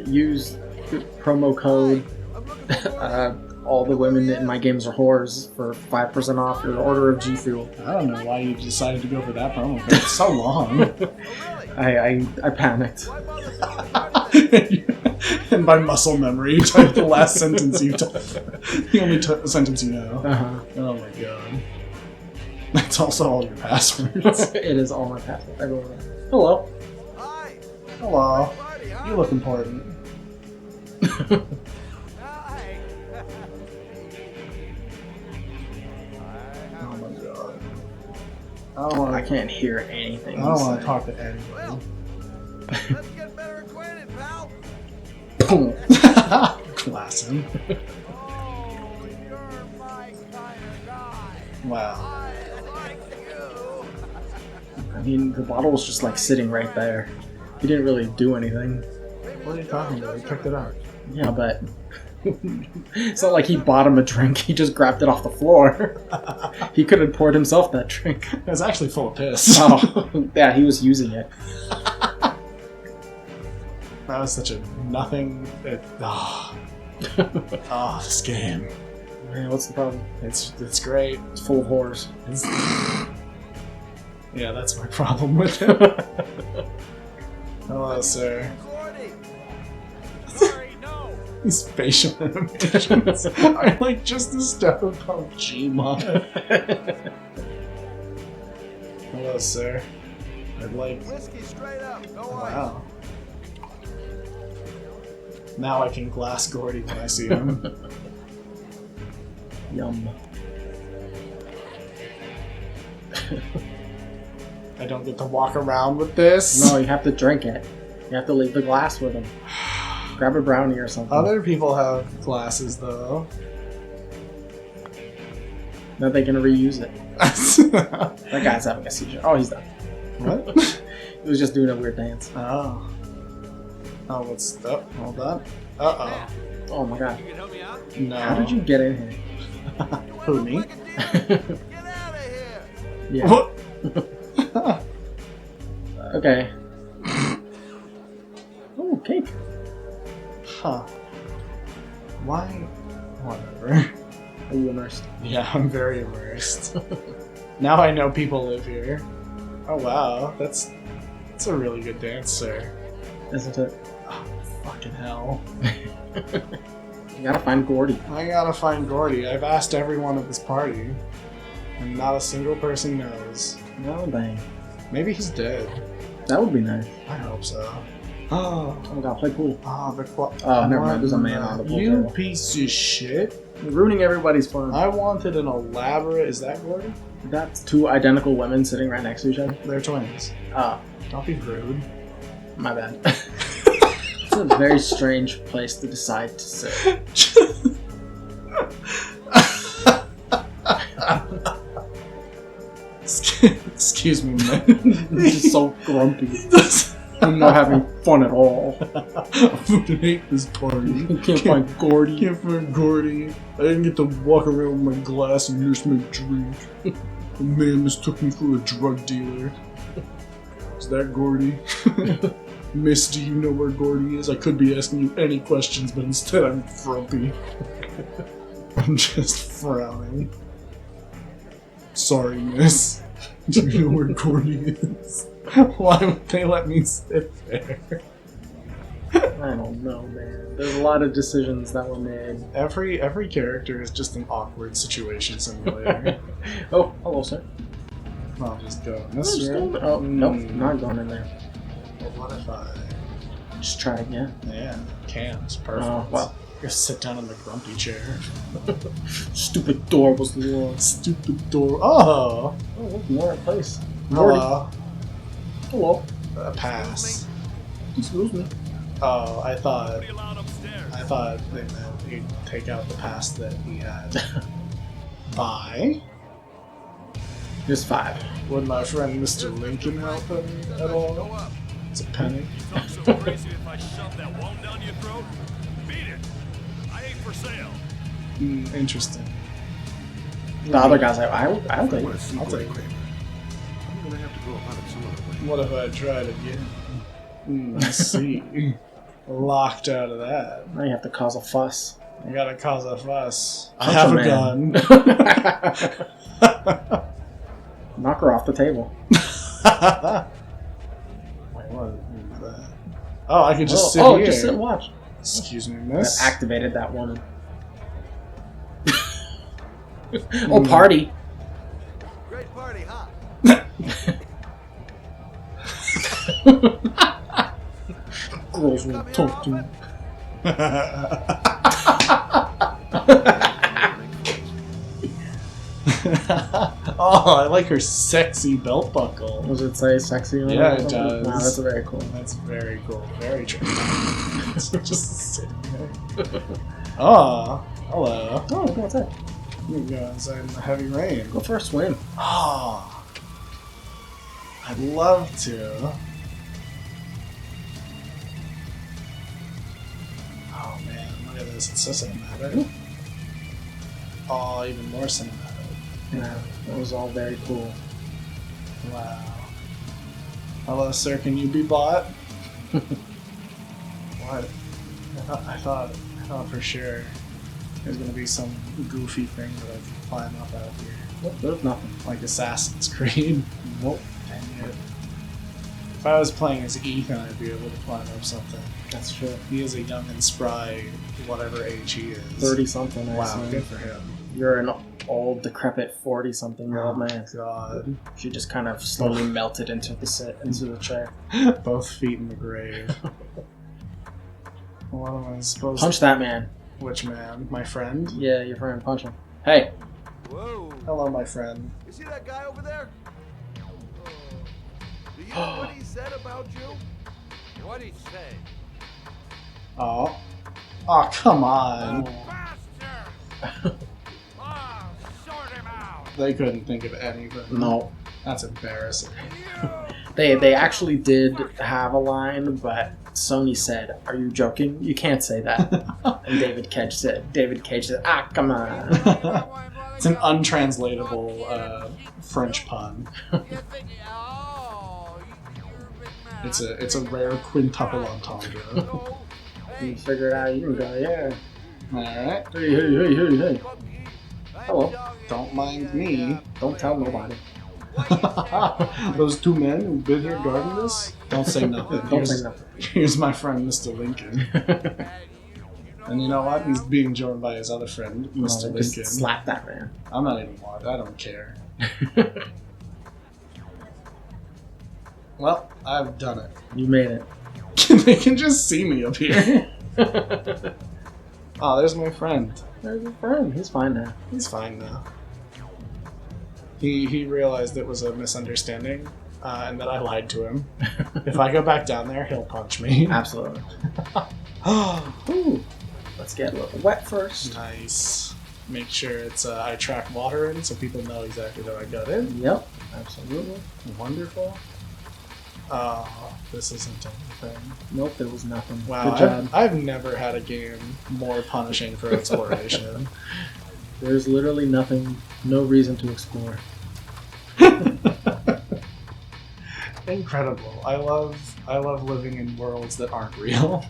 Use promo code. All the women in my games are whores for 5% off your order of G Fuel. I don't know why you decided to go for that promo code. It's so long. I panicked. And by muscle memory, you typed the last sentence you typed. The only sentence you know. Uh-huh. Oh my god. That's also all your passwords. It is all my passwords. I go over there. Hello. Hi. Hello. You look important. Hi. Oh my god. I can't hear anything. I don't want to talk to anyone. Well, let's get better acquainted, pal. Boom. Class him. Oh, you're my kind of guy. Wow. I like you. I mean, the bottle was just like sitting right there. He didn't really do anything. What are you talking about? He picked it up. Yeah, but it's not like he bought him a drink. He just grabbed it off the floor. He could have poured himself that drink. It was actually full of piss. Oh, yeah, he was using it. That was such a nothing. This game. Man, what's the problem? It's great. It's full of whores. Yeah, that's my problem with it. Hello, sir. Gordy. Sorry, no. These facial animations are like just a step above Gmod. Hello, sir. I'd like. Whiskey straight up. No ice. Wow. Now I can glass Gordy when I see him. Yum. I don't get to walk around with this. No, you have to drink it. You have to leave the glass with him. Grab a brownie or something. Other people have glasses though. Now they can reuse it. That guy's having a seizure. Oh, he's done. What? He was just doing a weird dance. Oh. Oh, what's up? Hold on. Uh Oh my god. You can help me out? oh. No. How did you get in here? Who, me? Get out of here. Yeah. What? Okay. Oh, cake. Huh. Why? Whatever. Are you immersed? Yeah, I'm very immersed. Now I know people live here. Oh wow, that's a really good dance, sir. Isn't it? Oh, fucking hell. You gotta find Gordy. I gotta find Gordy. I've asked everyone at this party, and not a single person knows. No, dang. Maybe he's dead. That would be nice. I hope so. Oh, Oh my god, play pool. the Oh, never mind. There's a man on the pool You table. piece of shit. You're ruining everybody's fun. I wanted an elaborate. Is that Gordy? That's two identical women sitting right next to each other. They're twins. Oh, Don't be rude. my bad. It's a very strange place to decide to sit. Excuse me, man. He's just so grumpy. I'm not having fun at all. I fucking hate this party. You can't find Gordy. Can't find Gordy. I didn't get to walk around with my glass and nurse my drink. The man mistook me for a drug dealer. Is that Gordy? Miss, do you know where Gordy is? I could be asking you any questions, but instead I'm frumpy. I'm just frowning. Sorry, miss. Do you know where Gordy is? Why would they let me sit there? I don't know, man. There's a lot of decisions that were made. Every character is just an awkward situation simulator. Oh, hello, sir. I'll just go in Oh, this just room. go- oh, nope, not going in there. But what if I... Just try again. Yeah, can. It's perfect. Oh, well. Just sit down in the grumpy chair. Stupid door was locked. Stupid door. Oh! Oh, look, more at place. Gordy. Hello. Hello. A pass. Excuse me. Oh, I thought Be allowed upstairs. they meant he'd take out the pass that he had. Bye. Just 5. Would my friend Mr. Lincoln help him at Go all? up. It's a penny. Something so crazy if I shove that worm down your throat? Beat it. I ain't for sale. Interesting. The other guy's like, I'll take Want to it. see I'll Gordy take it. Kramer? I'm gonna have to go about it some other way. What if I tried again? Let's see. Locked out of that. Now you have to cause a fuss. You gotta cause a fuss. I Punch have a a man. gun. Knock her off the table. Wait, what is that? Oh, I could just sit here. Just sit and watch. Excuse me, That miss. activated that woman. Oh, party. Great party, huh? Girls will talk to me. Oh, I like her sexy belt buckle. Does it say sexy on Yeah, it? it does. Wow, that's very cool. That's very cool. Very true. Just sitting there. Oh, hello. Oh, what's that? You go inside in the heavy rain. Go for a swim. Oh, I'd love to. Oh man, look at this. It's so cinematic. Oh, even more cinematic. Yeah, that was all very cool. Wow. Hello, sir. Can you be bought? What? I thought for sure there's gonna be some goofy thing that I can climb up out of here, Nope, there's nothing. like Assassin's Creed. Nope, Dang it. If I was playing as Ethan, I'd be able to climb up something. that's true. He is a young and spry, whatever age he is. 30-something, I Wow, assume. good for him. You're an old, decrepit 40-something-year-old man. God. She just kind of slowly melted into the chair. Both feet in the grave. What am I supposed Punch that man. to... Which man? My friend? Yeah, your friend, punch him. Hey, Whoa. Hello, my friend. You see that guy over there? Do you know what he said about you? What'd he say? Oh. Oh, come on. Bastard! Ah, sort him out! They couldn't think of anything. no. That's embarrassing. They actually did have a line, but Sony said, "Are you joking? You can't say that." And David Cage said, "Ah, come on." It's an untranslatable French pun. It's a rare quintuple entendre. You figure it out, you can go, yeah. Alright. Hey. Hello. Don't mind me. Don't tell nobody. Those two men who've been here guarding this? Don't say nothing. Don't say nothing. Here's my friend, Mr. Lincoln. And you know what? He's being joined by his other friend, Mr. No, Lincoln. just slap that man. I'm not even watched. I don't care. Well, I've done it. You made it. They can just see me up here. Oh, there's my friend. There's your friend. He's fine now. He's fine now. He realized it was a misunderstanding, and that I lied to him. If I go back down there, he'll punch me. Absolutely. Ooh. Let's get a little wet first. Nice. Make sure it's I track water in so people know exactly that I got in. Yep. Absolutely. Wonderful. This isn't anything. Nope, there was nothing. Wow, Good job. I've never had a game more punishing for exploration. There's literally nothing, no reason to explore. Incredible. I love living in worlds that aren't real.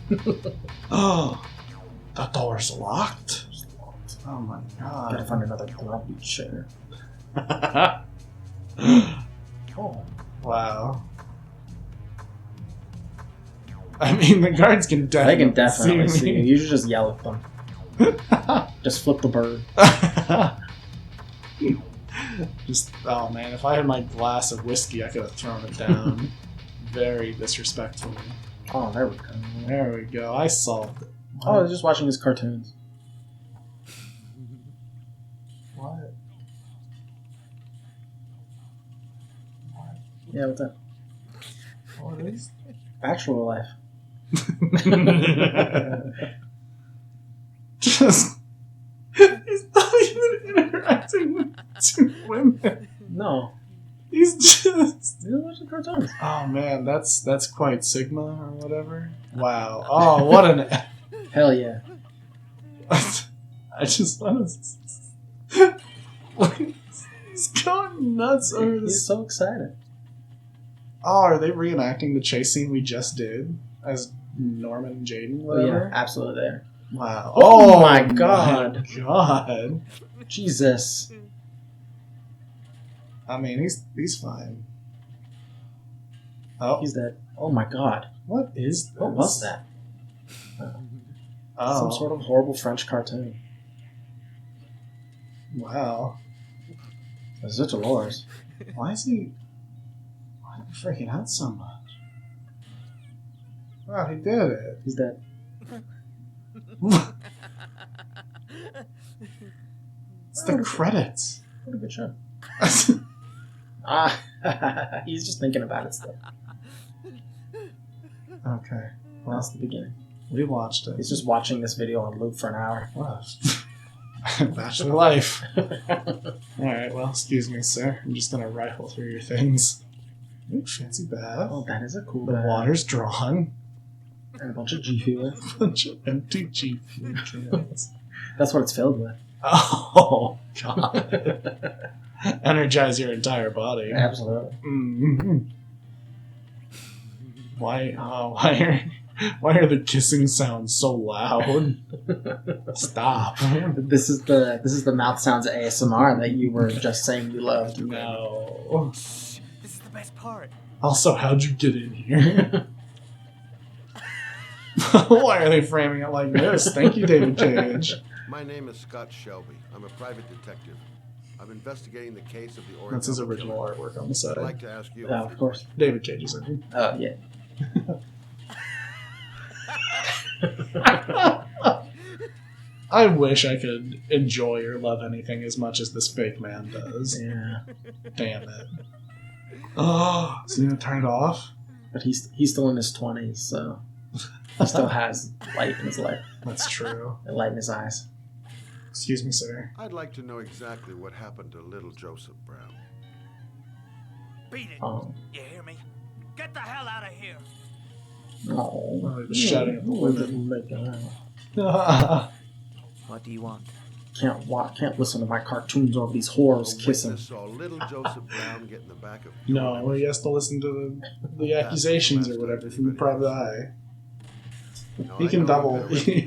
Oh, the door's locked. Oh my Gotta god. find another grumpy chair. Oh. Wow. I mean, the guards can They definitely, can definitely see you. me. You should just yell at them. Just flip the bird. Just, oh man, if I had my glass of whiskey, I could have thrown it down. Very disrespectfully. Oh, there we go. There we go. I solved it. Oh, he's just watching his cartoons. What? Yeah, what's that? What is? Actual life. Just. He's not even interacting with two women. No. He's just. He's watching cartoons. Oh man, that's quite Sigma or whatever. Wow. Oh, what an. Hell yeah. I just want to. He's going nuts over He's this. so excited. Oh, are they reenacting the chase scene we just did as Norman and Jaden, Oh, whatever. yeah, absolutely there. Wow. Oh my God. my God. Jesus. I mean, he's fine. Oh, He's dead. Oh my God. what is this? What was that? Oh, Some sort of horrible French cartoon. wow. Is it Dolores? Why is he freaking out so much? Wow, he did it. He's dead. It's the credits. What a good show. He's just thinking about it still. Okay, well, That's the beginning. we watched it. He's just watching this video on loop for an hour. Wow. Bachelor life. Alright, well, excuse me, sir. I'm just gonna rifle through your things. Ooh, fancy bath. Oh, that is a cool The bag. water's drawn. And a bunch of G Fuel. Bunch of empty G Fuel cans. That's what it's filled with. Oh, God. Energize your entire body. Absolutely. Mm. Why are the kissing sounds so loud? Stop. This is the mouth sounds ASMR that you were just saying you loved. No. This is the best part. Also, how'd you get in here? Why are they framing it like this? Thank you, David Cage. My name is Scott Shelby. I'm a private detective. I'm investigating the case of the Origami That's his original killer. artwork on the I'd side. like to ask you. Yeah, of course. David Cage is in here. Oh yeah. I wish I could enjoy or love anything as much as this fake man does. Yeah. Damn it. Oh, so you gonna turn it off? But he's still in his 20s, so he still has light in his life, That's true. and light in his eyes. Excuse me, sir. I'd like to know exactly what happened to little Joseph Brown. Beat it. You hear me? Get the hell out of here. Oh, Oh, he was shouting at the women. What do you want? Can't listen to my cartoons over these whores A kissing. witness saw little Joseph Brown get in the back of. No, he has to listen to the accusations or whatever from the private eye. No, He I can know double- I've been arrested and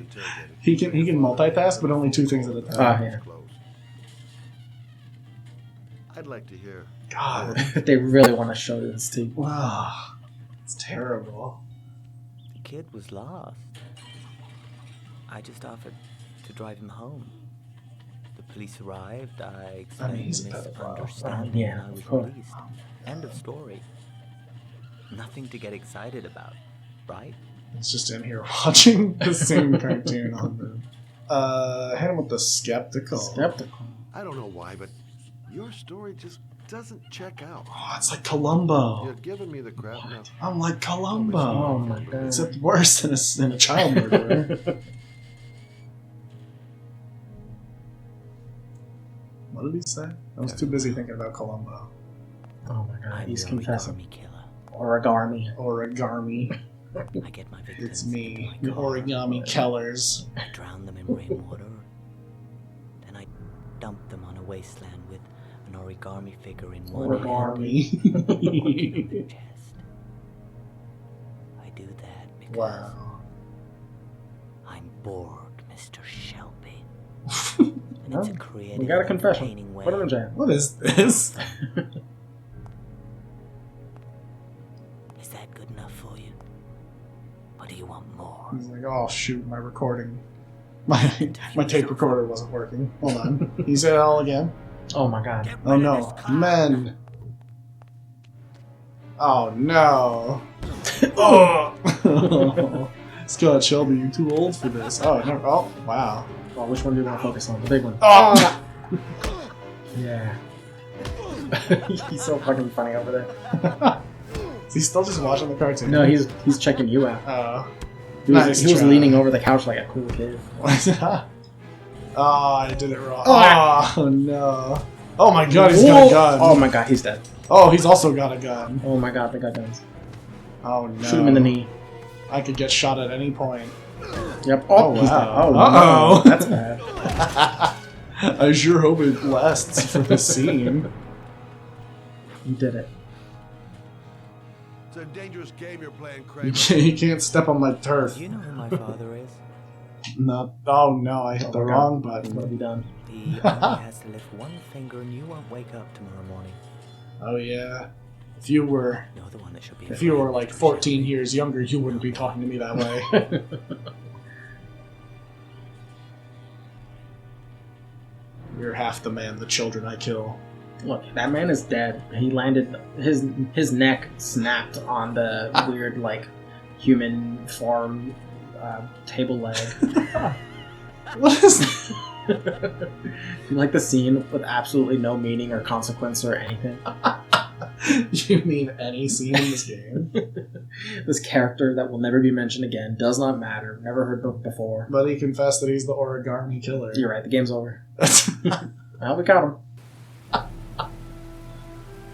interrogated. He can multitask, but only two things at a time. Ah, yeah. Closed. I'd like to hear. God. They really want to show this to you. Wow. It's terrible. The kid was lost. I just offered to drive him home. The police arrived. I explained he's a the pedophile. misunderstanding, Yeah, and I of was course. released. End of story. Nothing to get excited about, right? He's just in here watching the same cartoon on the. Hit him with the skeptical. Skeptical. I don't know why, but your story just doesn't check out. Oh, it's like Columbo. You're giving me the crap now. I'm like Columbo. Oh my god. Except worse than a child murderer. What did he say? I was too busy thinking about Columbo. Oh my god, I'm he's the confessing. origami killer. Origami. Origami. I get my victims. It's me, into the my car. Origami Kellers. I drown them in rainwater. Then I dump them on a wasteland with an origami figure in one hand Origami. in the chest. I do that because Wow. I'm bored, Mr. Shelby. And it's a creative, We got a confession. entertaining way Put him in jail. What is this? Is that good enough for you? Or do you want more? He's like, oh shoot, my recording. My tape recorder wasn't working. Hold on. You say it all again? Oh my god. Get Oh rid of no. this clown. Men. Oh no. Oh. Scott Shelby, you're too old for this. Oh, no. Oh, wow. Well, which one do you want to focus on? The big one. Oh! Yeah. He's so fucking funny over there. Is he still just watching the cartoon? No, he's checking you out. He was, Nice he was try. leaning over the couch like a cool kid. Oh, I did it wrong. Oh, no. Oh my god, he's got a gun. Oh my god, he's dead. Oh, he's also got a gun. Oh my god, they got guns. Oh no. Shoot him in the knee. I could get shot at any point. Yep. Oh, He's dead. wow. Oh, Uh-oh. no. That's bad. I sure hope it lasts for the scene. You did it. It's a dangerous game you're playing, You Kramer. you can't step on my turf. Do you know who my father is? No. Oh no, I hit the my God. wrong What button. have you done? He only has to lift one finger and you won't wake up tomorrow morning. Oh yeah. If you were You're the one that should be. if you were afraid, like Mr. 14 Shelby. years younger, you wouldn't be talking to me that way. You're half the man the children I kill. Look, that man is dead. He landed. His neck snapped on the weird, like, human form table leg. What is Like the scene with absolutely no meaning or consequence or anything. You mean any scene in this game? This character that will never be mentioned again, does not matter, never heard of before. But he confessed that he's the origami killer. You're right, the game's over. Well, we got him.